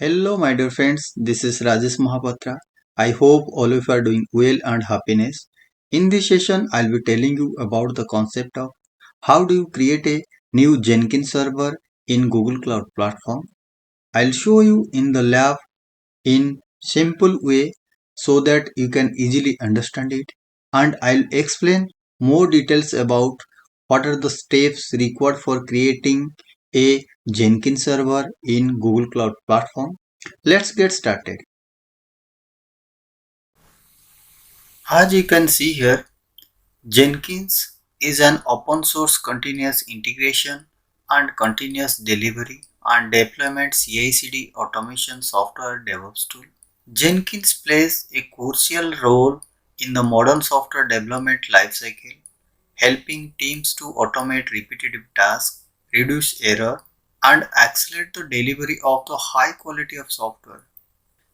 Hello, my dear friends. This is Rajesh Mahapatra. I hope all of you are doing well and happiness. In this session, I'll be telling you about the concept of how do you create a new Jenkins server in Google Cloud Platform. I'll show you in the lab in simple way so that you can easily understand it, and I'll explain more details about what are the steps required for creating a Jenkins server in Google Cloud Platform. Let's get started. As you can see here, Jenkins is an open source continuous integration and continuous delivery and deployment CI/CD automation software DevOps tool. Jenkins plays a crucial role in the modern software development lifecycle, helping teams to automate repetitive tasks, reduce error, and accelerate the delivery of the high quality of software.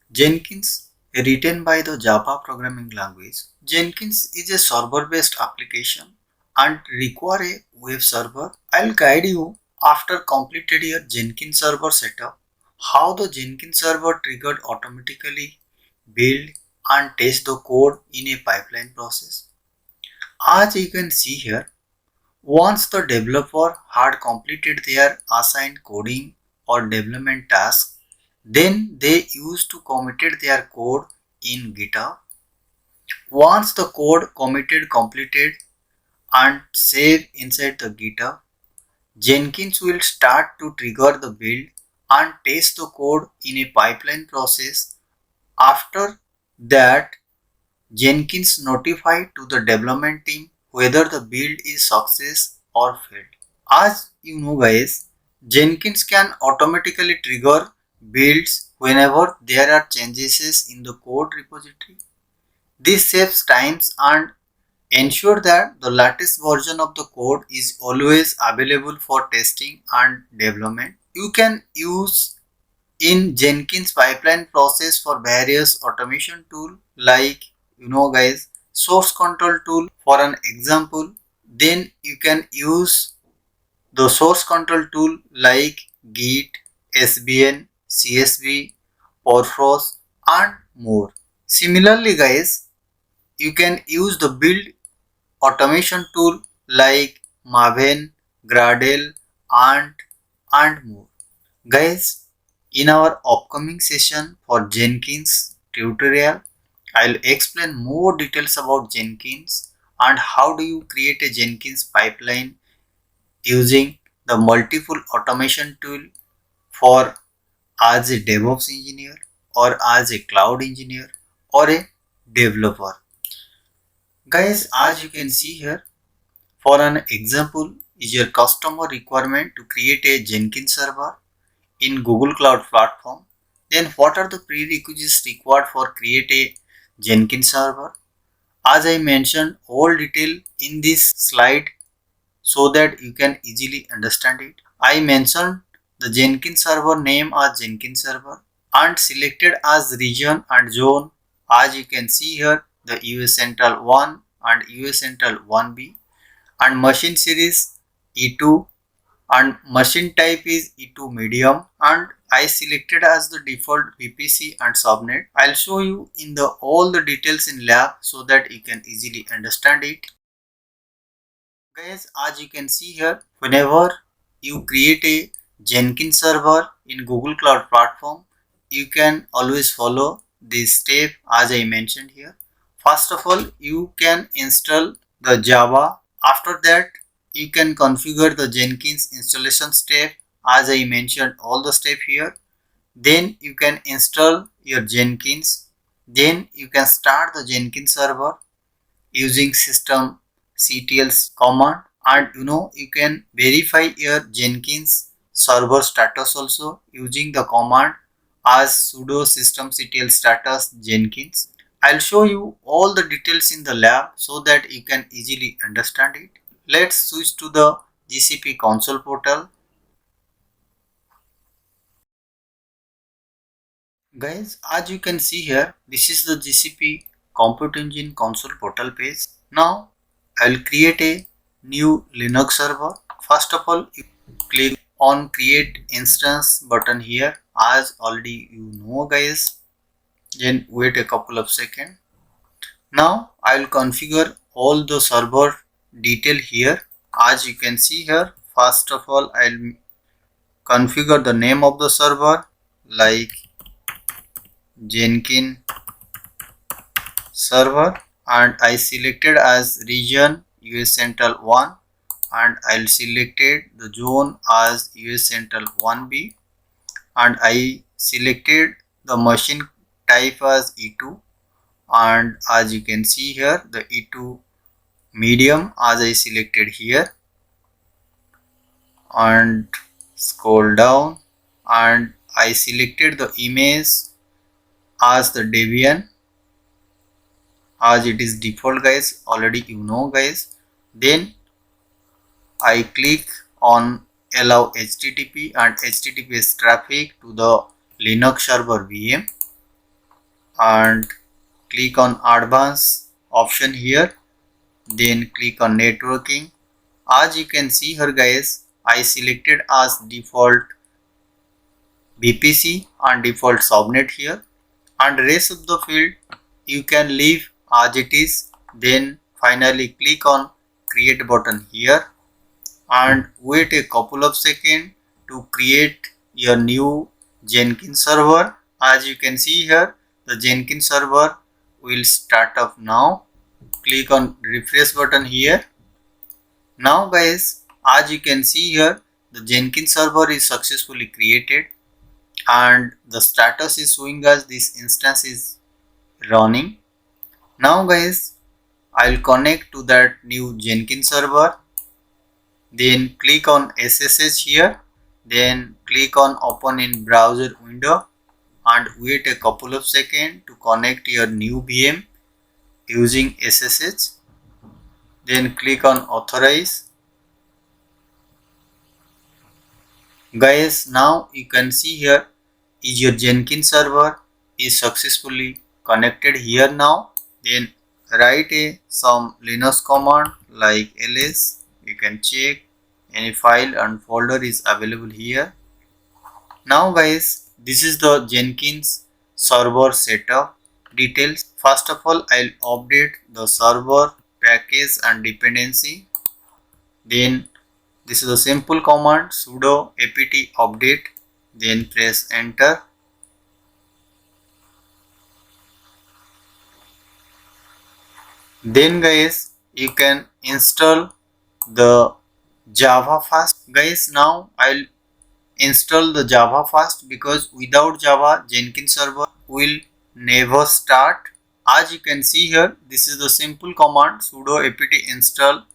Jenkins, written by the Java programming language, Jenkins is a server-based application and require a web server. I'll guide you after completed your Jenkins server setup, how the Jenkins server triggered automatically build and test the code in a pipeline process. As you can see here, once the developer had completed their assigned coding or development task, then they used to committed their code in GitHub. Once the code committed completed and saved inside the GitHub, Jenkins will start to trigger the build and test the code in a pipeline process. After that, Jenkins notify to the development team whether the build is success or failed. As you know guys, Jenkins can automatically trigger builds whenever there are changes in the code repository. This saves times and ensure that the latest version of the code is always available for testing and development. You can use in Jenkins pipeline process for various automation tool like guys, source control tool for an example. Then you can use the source control tool like Git, SBN, CSV, Porphros and more. Similarly guys, you can use the build automation tool like Maven, Gradle and more. Guys, in our upcoming session for Jenkins tutorial, I'll explain more details about Jenkins and how do you create a Jenkins pipeline using the multiple automation tool for as a DevOps engineer or as a cloud engineer or a developer. Guys, as you can see here, for an example is your customer requirement to create a Jenkins server in Google Cloud Platform. Then what are the prerequisites required for create a Jenkins server? As I mentioned all detail in this slide so that you can easily understand it. I mentioned the Jenkins server name as Jenkins server and selected as region and zone. As you can see here, the US Central 1 and US Central 1B and machine series E2 and machine type is E2 medium and I selected as the default VPC and subnet. I'll show you in the all the details in lab so that you can easily understand it. Guys, as you can see here, whenever you create a Jenkins server in Google Cloud Platform, you can always follow this step as I mentioned here. First of all, you can install the Java. After that, you can configure the Jenkins installation step as I mentioned all the step here. Then you can install your Jenkins. Then you can start the Jenkins server using systemctl command, and you can verify your Jenkins server status also using the command as sudo systemctl status Jenkins. I'll show you all the details in the lab so that you can easily understand it. Let's switch to the GCP console portal. Guys, as you can see here, this is the GCP Compute Engine console portal page. Now, I will create a new Linux server. First of all, you click on create instance button here, as already you know guys. Then wait a couple of seconds. Now I will configure all the server detail here. As you can see here, first of all I'll configure the name of the server like Jenkin server, and I selected as region US Central 1, and I'll selected the zone as US Central 1B, and I selected the machine type as E2, and as you can see here the E2 medium as I selected here, and scroll down and I selected the image as the Debian as it is default guys, already you know guys. Then I click on allow HTTP and HTTPS traffic to the Linux server VM, and click on advanced option here, then click on networking. As you can see here guys, I selected as default VPC and default subnet here, and rest of the field you can leave as it is. Then finally click on create button here and wait a couple of seconds to create your new Jenkins server. As you can see here, the Jenkins server will start up now. Click on refresh button here. Now guys, as you can see here, the Jenkins server is successfully created and the status is showing us this instance is running. Now guys, I'll connect to that new Jenkins server. Then click on SSH here. Then click on open in browser window and wait a couple of seconds to connect your new VM using SSH. Then click on authorize. Guys, now you can see here is your Jenkins server is successfully connected here now. Then write some Linux command like ls. You can check any file and folder is available here. Now guys, this is the Jenkins server setup details. First of all, I'll update the server package and dependency. Then this is a simple command sudo apt update. Then press enter. Then guys, you can install the Java fast. Guys, now I'll install the Java fast because without Java Jenkins server will never start. As you can see here, this is the simple command sudo apt install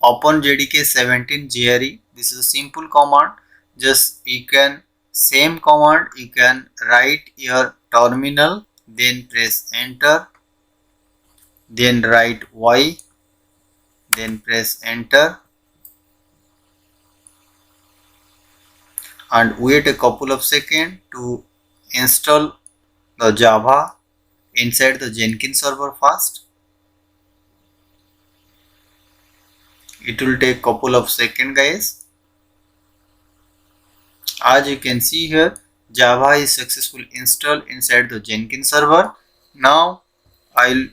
openjdk 17 gre. This is a simple command. Just you can same command you can write your terminal, then press enter, then write y, then press enter and wait a couple of seconds to install the Java inside the Jenkins server fast. It will take couple of seconds guys. As you can see here, Java is successfully installed inside the Jenkins server. Now I'll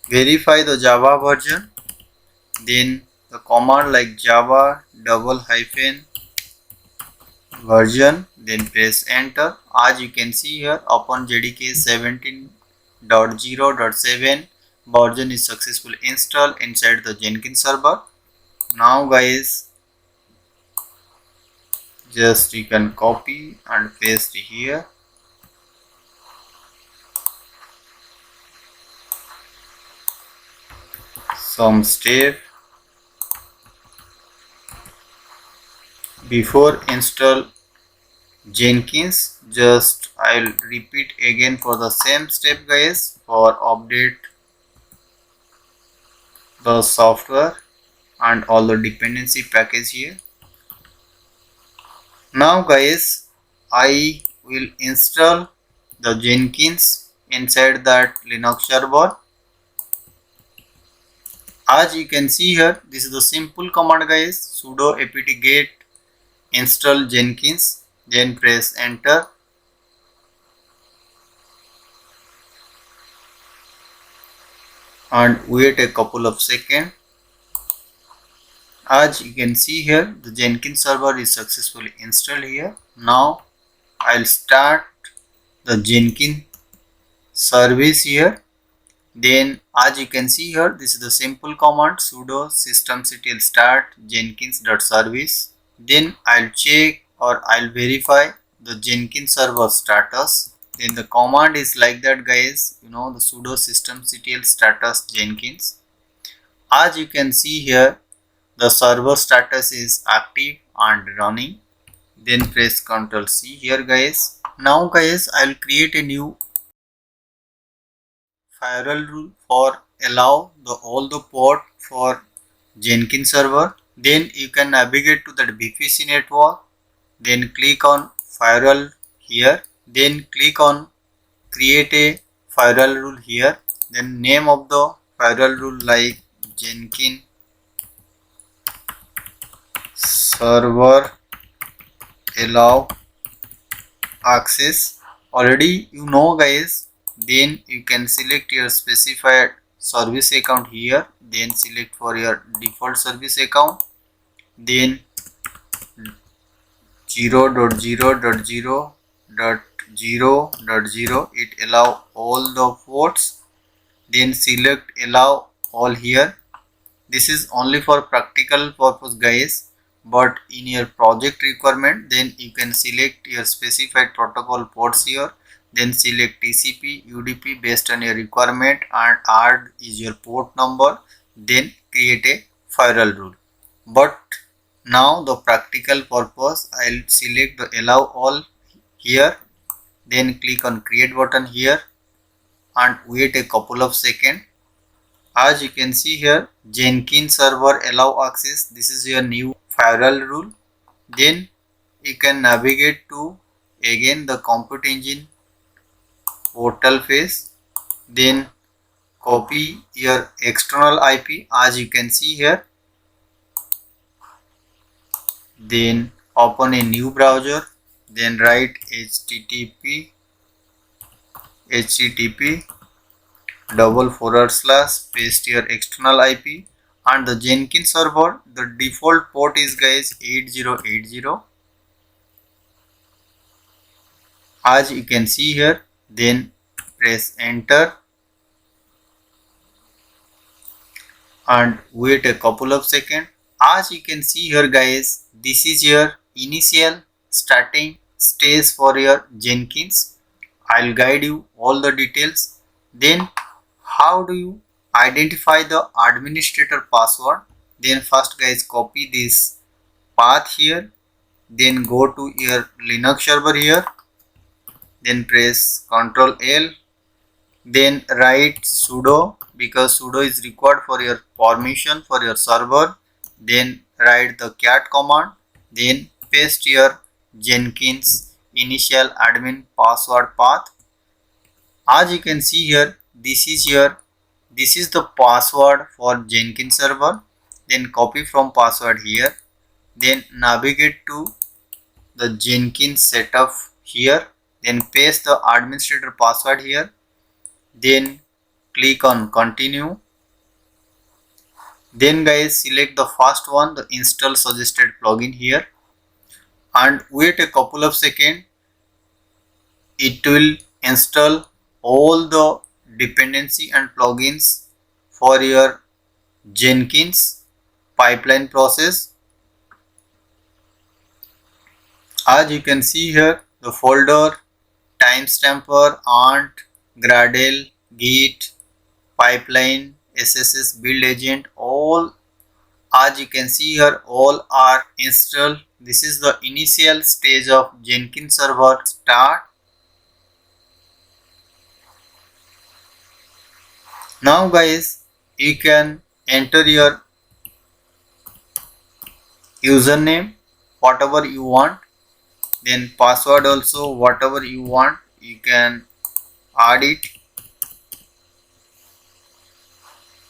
verify the Java version. Then the command like java -version, then press enter. As you can see here, openjdk 17.0.7 version is successfully installed inside the Jenkins server. Now guys, just you can copy and paste here. Some step before install Jenkins, just I'll repeat again for the same step guys for update the software and all the dependency package here. Now guys, I will install the Jenkins inside that Linux server. As you can see here, this is the simple command guys, sudo apt get install Jenkins, then press enter and wait a couple of seconds. As you can see here, the Jenkins server is successfully installed here. Now I'll start the Jenkins service here. Then as you can see here, this is the simple command sudo systemctl start jenkins.service. Then I'll check or I'll verify the Jenkins server status. Then the command is like that, guys, the sudo systemctl status jenkins. As you can see here, the server status is active and running. Then press Ctrl C here, guys. Now guys, I'll create a new firewall rule for allow all the port for Jenkins server. Then you can navigate to that VPC network. Then click on firewall here. Then click on create a firewall rule here. Then name of the firewall rule like Jenkins server allow access. Already guys. Then you can select your specified service account here. Then select for your default service account. Then 0.0.0.0.0 it allow all the ports. Then select allow all here. This is only for practical purpose, guys, but in your project requirement then you can select your specified protocol ports here. Then select TCP UDP based on your requirement and add is your port number. Then create a firewall rule. But now the practical purpose, I'll select the allow all here. Then click on create button here and wait a couple of seconds. As you can see here, Jenkins server allow access. This is your new firewall rule. Then you can navigate to again the compute engine portal phase. Then copy your external IP as you can see here. Then open a new browser. Then write http // paste your external IP and the Jenkins server. The default port is, guys, 8080. As you can see here. Then press enter and wait a couple of seconds. As you can see here, guys, this is your initial starting stage for your Jenkins. I'll guide you all the details. Then how do you identify the administrator password? Then first, guys, copy this path here. Then go to your Linux server here. Then press Ctrl L. Then write sudo because sudo is required for your permission for your server. Then write the cat command. Then paste your Jenkins initial admin password path. As you can see here, this is the password for Jenkins server. Then copy from password here. Then navigate to the Jenkins setup here. Then paste the administrator password here. Then click on continue. Then, guys, select the first one, the install suggested plugin here, and wait a couple of seconds. It will install all the dependency and plugins for your Jenkins pipeline process. As you can see here, the folder, timestamper, Ant, Gradle, Git, pipeline, SSS, build agent, all, as you can see here, all are installed. This is the initial stage of Jenkins server start. Now, guys, you can enter your username whatever you want, then password also whatever you want, you can add it.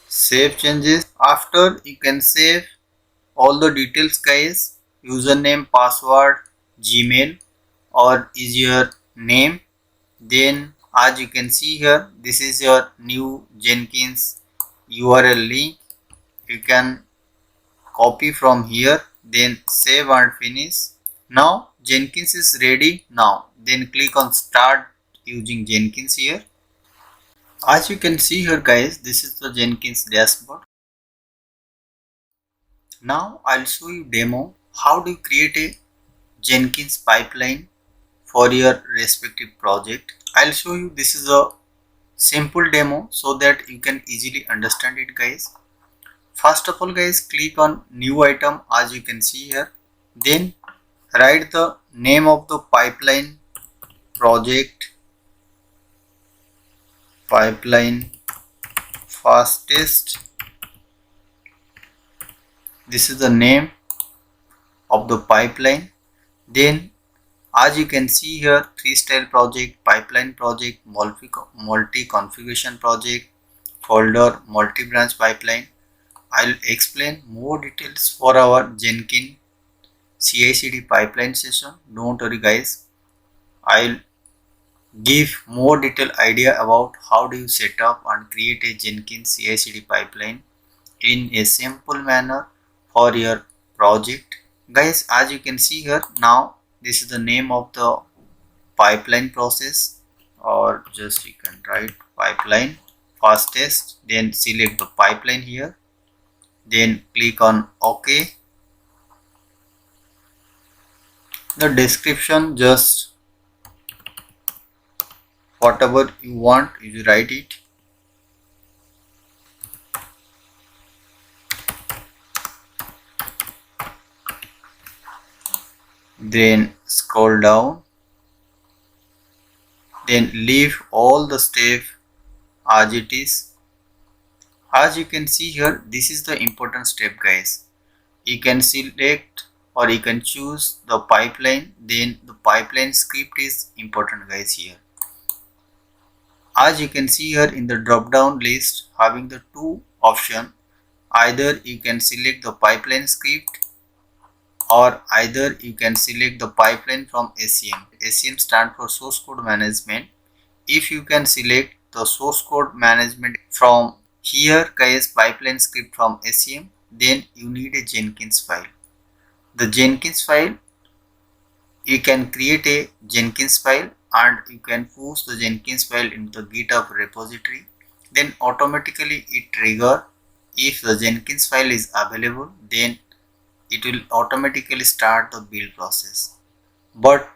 Save changes. After you can save all the details, guys. username, password, Gmail, or is your name. Then as you can see here, this is your new Jenkins URL link. You can copy from here, then save and finish. Now Jenkins is ready now. Then click on start using Jenkins here. As you can see here guys, this is the Jenkins dashboard. Now I'll show you demo how do you create a Jenkins pipeline for your respective project. I'll show you, this is a simple demo so that you can easily understand it guys. First of all guys, click on new item as you can see here. Then write the name of the pipeline project, pipeline fastest. This is the name of the pipeline. Then as you can see here, freestyle project, pipeline project, multi configuration project, folder, multi branch pipeline. I'll explain more details for our Jenkins CI/CD pipeline session. Don't worry guys, I'll give more detailed idea about how do you set up and create a Jenkins CI/CD pipeline in a simple manner for your project. Guys, as you can see here, now this is the name of the pipeline process, or just you can write pipeline fastest, then select the pipeline here, then click on OK. The description, just whatever you want you write it. Then scroll down, then leave all the steps as it is. As you can see here, this is the important step guys. You can select or you can choose the pipeline, then the pipeline script is important guys here. As you can see here in the drop down list having the two options, either you can select the pipeline script or either you can select the pipeline from SCM. SCM stands for source code management. If you can select the source code management from here guys, pipeline script from SCM, then you need a Jenkins file. The Jenkins file, you can create a Jenkins file and you can push the Jenkins file into the GitHub repository. Then automatically it trigger. If the Jenkins file is available, then it will automatically start the build process. But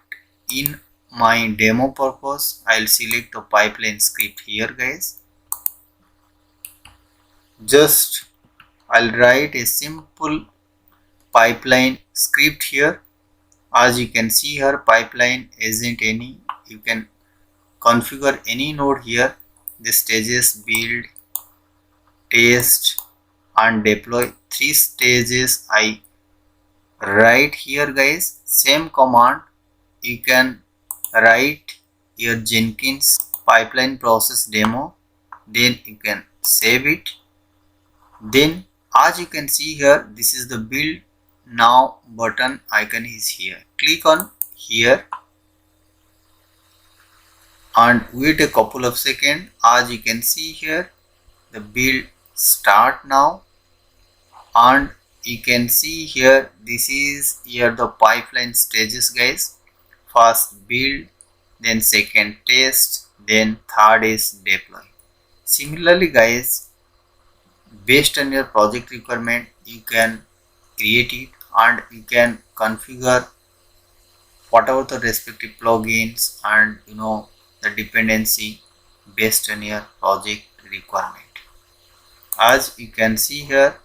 in my demo purpose, I'll select the pipeline script here guys. Just I'll write a simple pipeline script here. As you can see here, pipeline isn't any, you can configure any node here. The stages build, test and deploy, 3 stages I write here guys. Same command you can write your Jenkins pipeline process demo, then you can save it. Then as you can see here, this is the build now button icon is here. Click on here and wait a couple of seconds. As you can see here, the build start now, and you can see here, this is here the pipeline stages guys. First build, then second test, then third is deploy. Similarly guys, based on your project requirement, you can create it and you can configure whatever the respective plugins and the dependency based on your project requirement. As you can see here,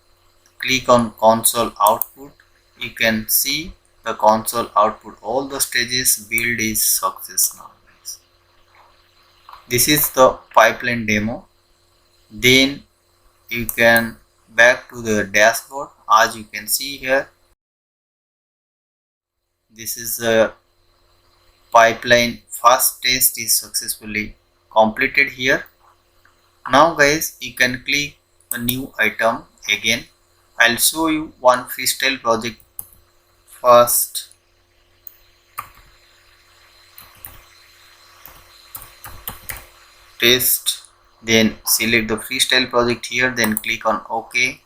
click on console output. You can see the console output, all the stages build is success now guys. This is the pipeline demo. Then you can back to the dashboard. As you can see here, this is the pipeline first test is successfully completed here. Now guys, you can click a new item again. I'll show you one freestyle project first test, then select the freestyle project here, then click on OK.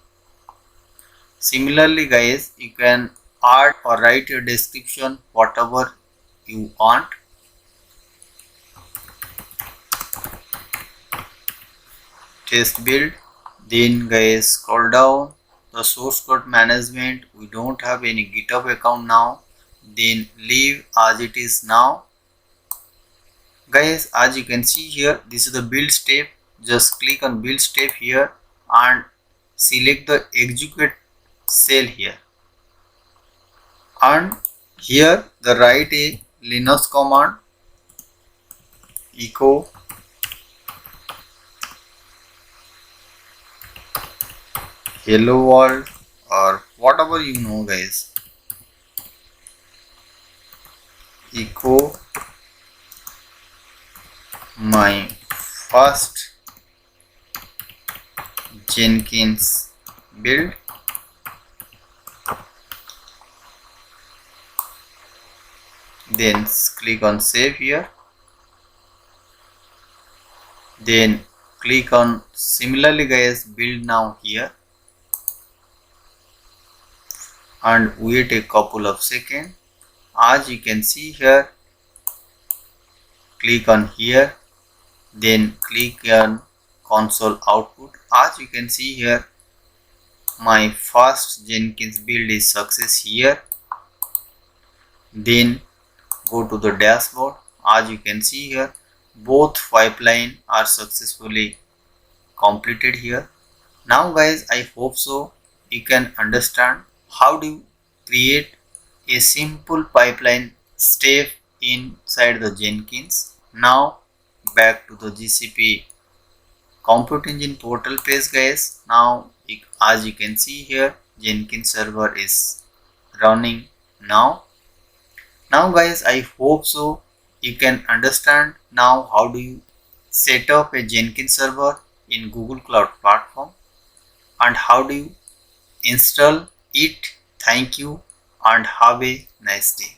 Similarly guys, you can add or write your description whatever you want. Test build, then guys scroll down the source code management. We don't have any GitHub account now, then leave as it is now. Guys, as you can see here, this is the build step. Just click on build step here and select the execute cell here, and here the write a Linux command echo hello world or whatever you know guys, echo my first Jenkins build, then click on save here, then click on similarly guys build now here and wait a couple of seconds. As you can see here, click on here, then click on console output. As you can see here, my first Jenkins build is success here. Then go to the dashboard. As you can see here, both pipeline are successfully completed here. Now guys, I hope so you can understand how do you create a simple pipeline step inside the Jenkins. Now back to the GCP Compute Engine portal page guys. Now as you can see here, Jenkins server is running now. Now guys, I hope so you can understand now how do you set up a Jenkins server in Google Cloud Platform and how do you install it. Thank you and have a nice day.